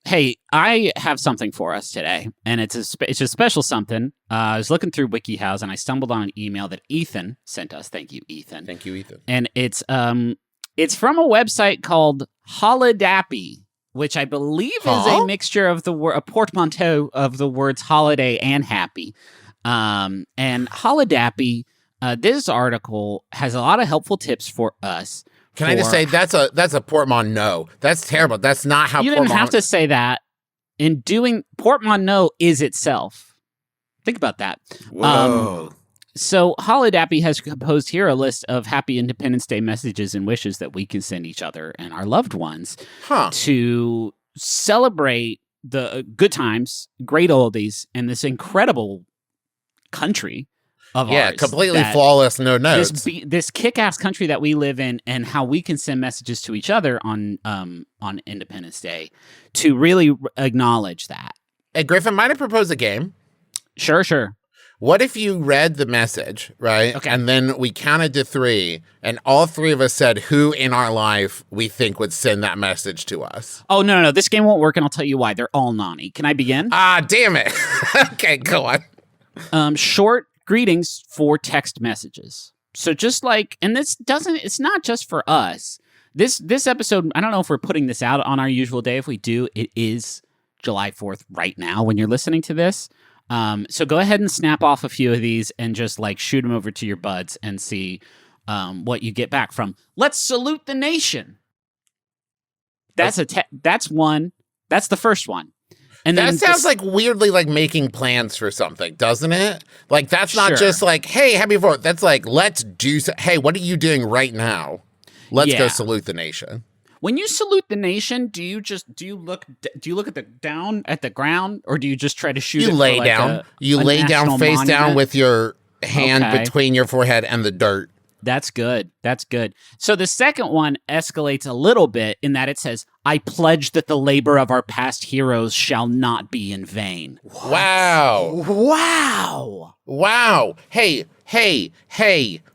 Hey, I have something for us today, and it's a special something. I was looking through WikiHows, and I stumbled on an email that Ethan sent us. Thank you, Ethan. Thank you, Ethan. And it's from a website called Holidappy, which I believe is a mixture of a portmanteau of the words holiday and happy. And Holidappy, this article has a lot of helpful tips for us. Can I just say that's a portmanteau? That's terrible. That's not how you didn't have to say that. In doing portmanteau is itself. Think about that. Whoa. So Holidappy has composed here a list of happy Independence Day messages and wishes that we can send each other and our loved ones to celebrate the good times, great oldies, and this incredible country of ours. Yeah, completely flawless, no notes. This kick-ass country that we live in, and how we can send messages to each other on Independence Day to really acknowledge that. Hey, Griffin, might I propose a game? Sure. What if you read the message, right? Okay. And then we counted to 3, and all 3 of us said who in our life we think would send that message to us. Oh, no. This game won't work, and I'll tell you why. They're all Nani. Can I begin? Ah, damn it. Okay, go on. Short greetings for text messages. So just like, and it's not just for us. This episode, I don't know if we're putting this out on our usual day. If we do, it is July 4th right now when you're listening to this. So go ahead and snap off a few of these and just like shoot them over to your buds and see what you get back from. Let's salute the nation. That's one. That's the first one. And that sounds like weirdly like making plans for something, doesn't it? Like that's not just like, hey, happy 4th. That's like, let's do. Hey, what are you doing right now? Let's go salute the nation. When you salute the nation, do you look at the ground, or do you just try to shoot? You lay down. You lay down face down with your hand between your forehead and the dirt. That's good. So the second one escalates a little bit in that it says, "I pledge that the labor of our past heroes shall not be in vain." What? Wow. Hey.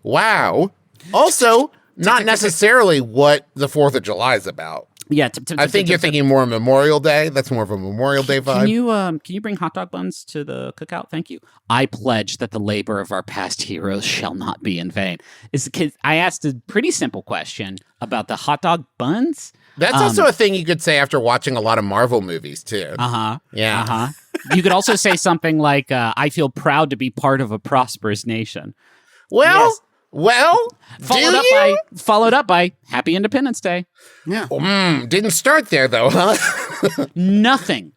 Wow. Also, not necessarily what the 4th of July is about. Yeah, I think you're thinking more Memorial Day. That's more of a Memorial Day vibe. Can you bring hot dog buns to the cookout? Thank you. I pledge that the labor of our past heroes shall not be in vain. I asked a pretty simple question about the hot dog buns. That's also a thing you could say after watching a lot of Marvel movies too. Yeah. You could also say something like, "I feel proud to be part of a prosperous nation." Followed up by Happy Independence Day. Yeah. Didn't start there though, huh? Nothing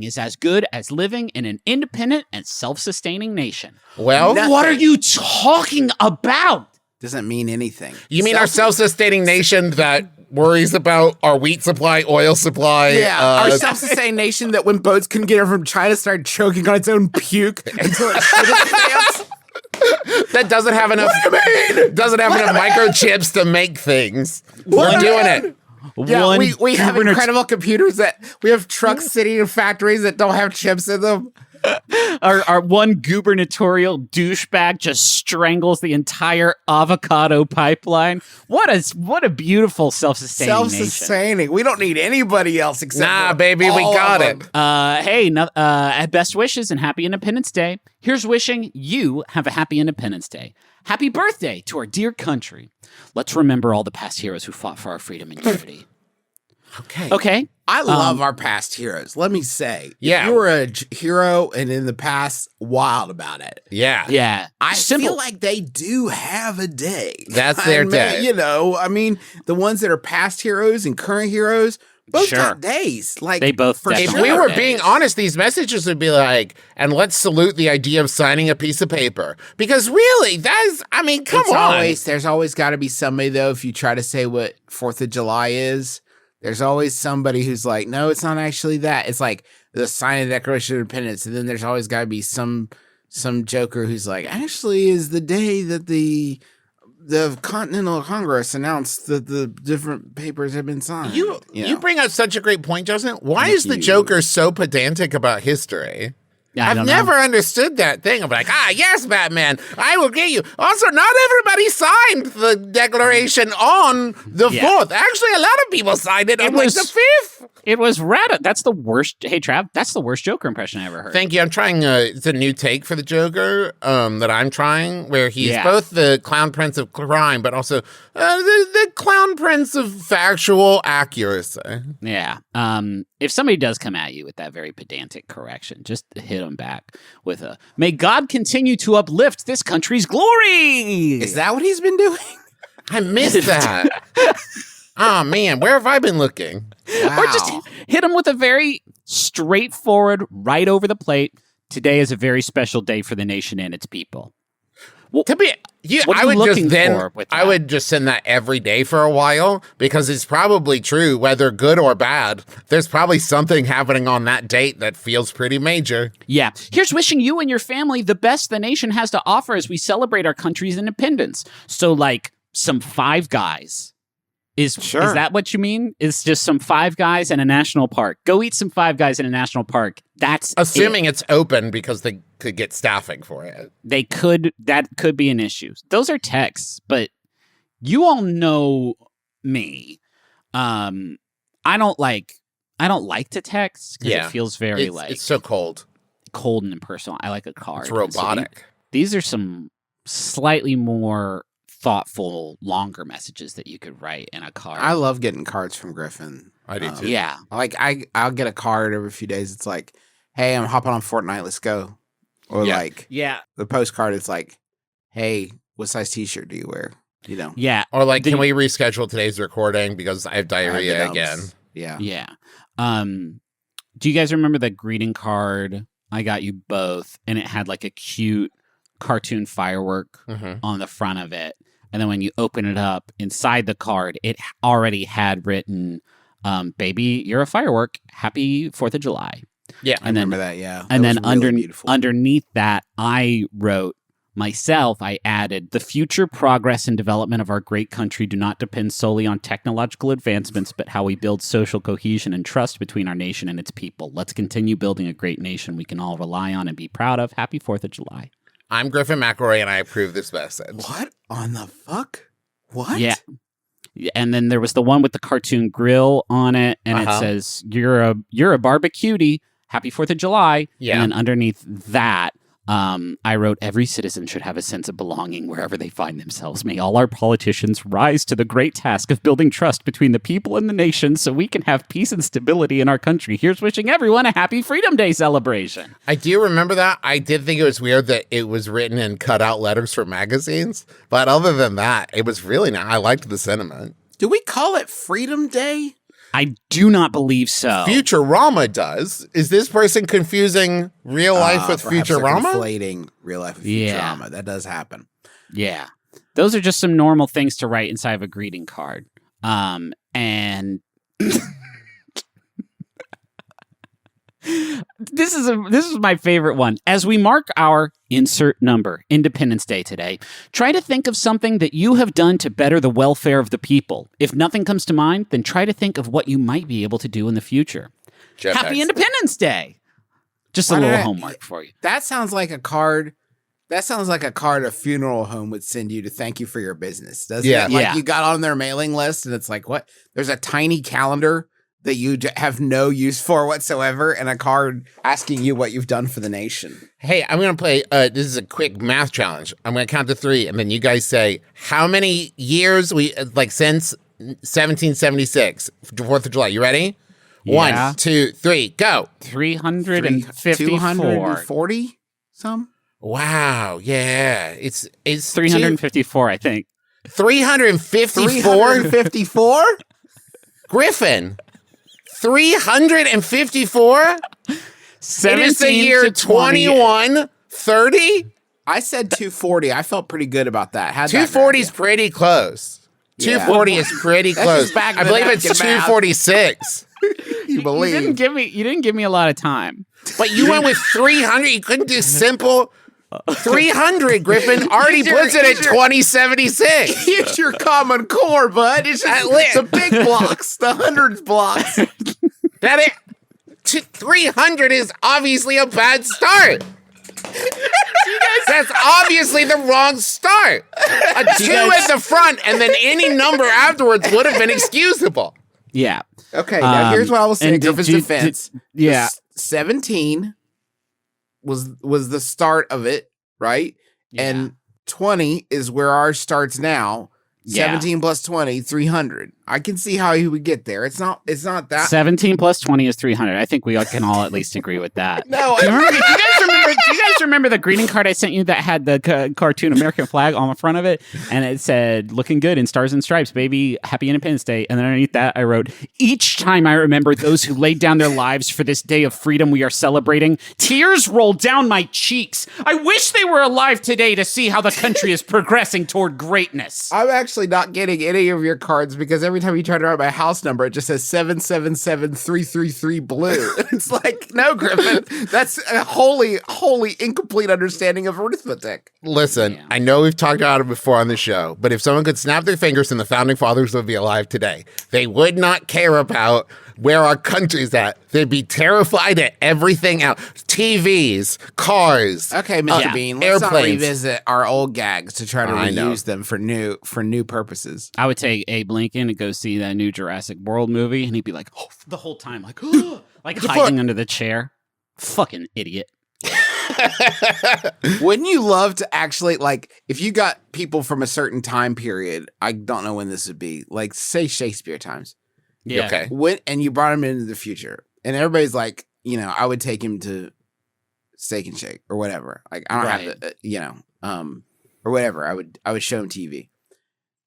is as good as living in an independent and self-sustaining nation. Well, what are you talking about? Doesn't mean anything. You mean our self-sustaining nation that worries about our wheat supply, oil supply? Yeah, our self-sustaining nation that when boats couldn't get over from China started choking on its own puke until it shit its pants. That doesn't have enough. Doesn't have enough microchips to make things. We're doing it. Yeah, we have incredible computers we have trucks sitting in factories that don't have chips in them. Our one gubernatorial douchebag just strangles the entire avocado pipeline. What a beautiful self-sustaining nation. We don't need anybody else except baby, we got it. At best wishes and happy Independence Day. Here's wishing you have a happy Independence Day. Happy birthday to our dear country. Let's remember all the past heroes who fought for our freedom and unity. Okay. I love our past heroes. Let me say, if you were a hero and in the past, wild about it. Yeah. I feel like they do have a day. That's their day. The ones that are past heroes and current heroes, both got days. Like they both. If we were being honest, these messages would be like, and let's salute the idea of signing a piece of paper. Because really, come on. There's always got to be somebody, though, if you try to say what 4th of July is. There's always somebody who's like, no, it's not actually that. It's like the sign of the Declaration of Independence. And then there's always got to be some joker who's like, actually is the day that the Continental Congress announced that the different papers have been signed. You bring up such a great point, Justin. Why is the Joker so pedantic about history? I've never understood that thing of like, yes, Batman, I will get you. Also, not everybody signed the Declaration on the 4th. Actually, a lot of people signed it on the 5th. It was rad. That's the worst. Hey, Trav, that's the worst Joker impression I ever heard. Thank you. I'm trying. It's a new take for the Joker that I'm trying, where he's both the clown prince of crime, but also the clown prince of factual accuracy. Yeah. If somebody does come at you with that very pedantic correction, just hit them back with a, may God continue to uplift this country's glory. Is that what he's been doing? I missed that. Oh, man, where have I been looking? Wow. Or just hit them with a very straightforward, right over the plate. Today is a very special day for the nation and its people. Well, I would just send that every day for a while, because it's probably true, whether good or bad. There's probably something happening on that date that feels pretty major. Yeah. Here's wishing you and your family the best the nation has to offer as we celebrate our country's independence. So, like, some Five Guys. Is that what you mean? Is just some Five Guys in a national park. Go eat some Five Guys in a national park. That's assuming it's open, because they could get staffing for it. That could be an issue. Those are texts, but you all know me. I don't like to text because it feels very it's so cold and impersonal. I like a card. It's robotic. So these are some slightly more thoughtful, longer messages that you could write in a card. I love getting cards from Griffin. I do too. Yeah. Like I'll get a card every few days. It's like, hey, I'm hopping on Fortnite. Let's go. Or the postcard. It's like, hey, what size T-shirt do you wear? You know. Yeah. Or like, can we reschedule today's recording because I have diarrhea again? Yeah. Yeah. Do you guys remember the greeting card I got you both? And it had like a cute cartoon firework on the front of it. And then when you open it up, inside the card, it already had written, baby, you're a firework. Happy 4th of July. Yeah, I remember that, yeah. And then really underneath that, I wrote, myself, I added, the future progress and development of our great country do not depend solely on technological advancements, but how we build social cohesion and trust between our nation and its people. Let's continue building a great nation we can all rely on and be proud of. Happy 4th of July. I'm Griffin McElroy, and I approve this message. What on the fuck? What? Yeah. And then there was the one with the cartoon grill on it, and it says, you're a barbecutie. Happy 4th of July. Yeah. And then underneath that, I wrote, every citizen should have a sense of belonging wherever they find themselves. May all our politicians rise to the great task of building trust between the people and the nation so we can have peace and stability in our country. Here's wishing everyone a happy Freedom Day celebration. I do remember that. I did think it was weird that it was written in cutout letters for magazines. But other than that, it was really nice. I liked the sentiment. Do we call it Freedom Day? I do not believe so. Futurama does. Is this person confusing real life with Futurama? Conflating real life with Futurama. That does happen. Yeah. Those are just some normal things to write inside of a greeting card. And this is my favorite one. As we mark our insert number, Independence Day today, try to think of something that you have done to better the welfare of the people. If nothing comes to mind, then try to think of what you might be able to do in the future. Happy Independence Day! Just a little homework for you. That sounds like a card. That sounds like a card a funeral home would send you to thank you for your business, doesn't it? Like you got on their mailing list, and it's like, what? There's a tiny calendar that you have no use for whatsoever, and a card asking you what you've done for the nation. Hey, I'm going to play, this is a quick math challenge. I'm going to count to 3, and then you guys say how many years since 1776, 4th of July. You ready? Yeah. 1, 2, 3, go. 354. 240 some? Wow, yeah. It's 354, I think. 354? 354? Griffin. 354? It is the year 2130? I said 240. I felt pretty good about that. 240 is pretty close. 240 is pretty close. I believe it's 246. You believe? You didn't give me a lot of time. But you went with 300. You couldn't do simple. 300, Griffin already puts it at 2076. Use your common core, bud. It's just the big blocks, the hundreds blocks. That it. 300 is obviously a bad start. That's obviously the wrong start. A 2 at the front and then any number afterwards would have been excusable. Yeah. Okay, now here's what I will say in Griffin's defense. Yeah. 17 was the start of it, right? Yeah. And 20 is where ours starts now. 17 plus 20, 300. I can see how he would get there. It's not that. 17 plus 20 is 300. I think we can all at least agree with that. No, Do you guys remember the greeting card I sent you that had the cartoon American flag on the front of it? And it said, looking good in stars and stripes, baby, happy Independence Day. And then underneath that, I wrote, each time I remember those who laid down their lives for this day of freedom we are celebrating, tears roll down my cheeks. I wish they were alive today to see how the country is progressing toward greatness. I'm actually not getting any of your cards because every time you try to write my house number, it just says 777333 blue. It's like, no, Griffin, that's a wholly incomplete understanding of arithmetic. listen, I know we've talked about it before on the show, but if someone could snap their fingers and the founding fathers would be alive today, they would not care about where our country's at. They'd be terrified at everything else. TVs, cars. Okay, Mr. Bean, let's not airplanes. revisit our old gags to try to I know. reuse them for new purposes. I would take Abe Lincoln to go see that new Jurassic World movie, and he'd be like, oh, the whole time, like, like hiding under the chair. Fucking idiot. Wouldn't you love to actually, like, if you got people from a certain time period, I don't know when this would be, like, say Shakespeare times. Yeah. Okay. And you brought him into the future, and everybody's like, you know, I would take him to Steak and Shake or whatever. Like, I don't have to, you know, or whatever. I would show him TV.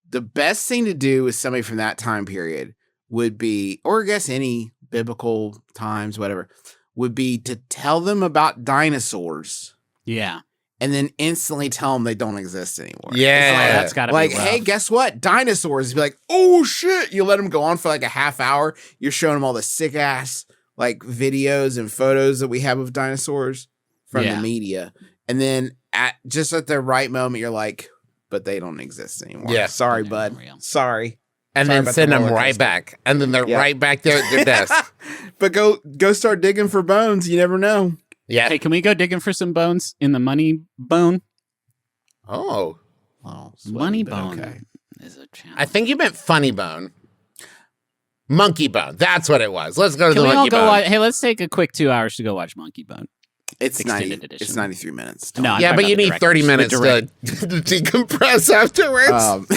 The best thing to do with somebody from that time period would be, or I guess any biblical times, whatever, would be to tell them about dinosaurs. Yeah. And then instantly tell them they don't exist anymore. Yeah. That's gotta Like, be rough. hey, guess what? Dinosaurs. Be like, oh shit. You let them go on for like a half hour. You're showing them all the sick ass like videos and photos that we have of dinosaurs from the media. And then at the right moment, you're like, but they don't exist anymore. Yeah. Sorry, They're bud. not real. Sorry. And Sorry then about send the them roller right coaster. back. And then they're right back there at their desk. But go start digging for bones. You never know. Yeah. Hey, can we go digging for some bones in the money bone? Oh. Oh, Money but bone okay. is a challenge. I think you meant funny bone. Monkey bone. That's what it was. Let's go to Can the we all monkey go bone. watch? Hey, let's take a quick 2 hours to go watch Monkey Bone. It's Extended 90. edition. It's 93 minutes. No, I'm Yeah, talking but about you the need 30 director's- minutes the to decompress afterwards.